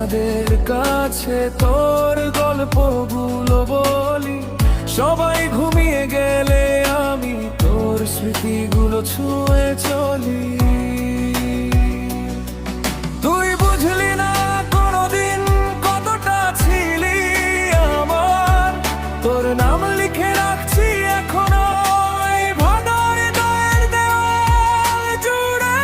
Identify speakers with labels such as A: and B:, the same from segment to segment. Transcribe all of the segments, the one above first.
A: তাদের কাছে তোর গল্পগুলো বলি, সবাই ঘুমিয়ে গেলে আমি তোর স্মৃতিগুলো ছুঁয়ে চলি। তুই বুঝলি না কোনোদিন কতটা ছিলি আমার, তোর নাম লিখে রাখছি এখনো এই ভাঙা হৃদয়ের দেওয়াল জুড়ে।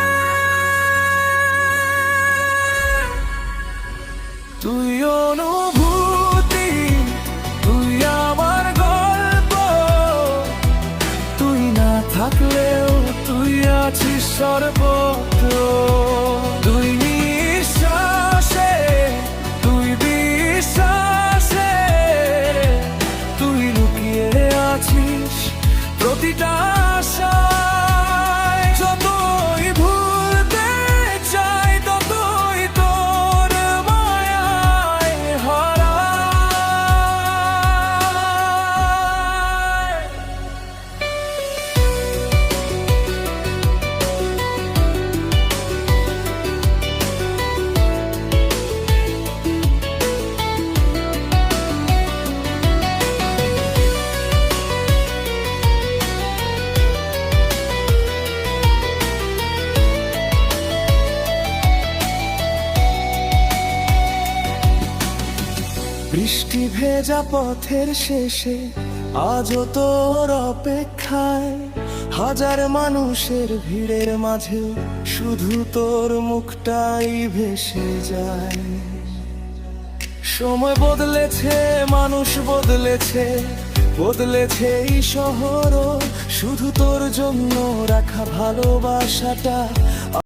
A: তুই অনুভূতি, তুই আমার গল্প, তুই না থাকলেও তুই আছিস সর্বত্র। তুই নিঃশ্বাসে, তুই বিশ্বাসে, তুই লুকিয়ে আছিস প্রতিটা আশায়। যতই ভুলতে চাই ততই তোর মায়ায় হারাই। বৃষ্টি ভেজা পথের শেষে আজও তোর অপেক্ষায়, হাজার মানুষের ভিড়ের মাঝেও শুধু তোর মুখটাই ভেসে যায়। সময় বদলেছে, মানুষ বদলেছে, বদলেছে এই শহরও, শুধু তোর জন্য রাখা ভালোবাসাটা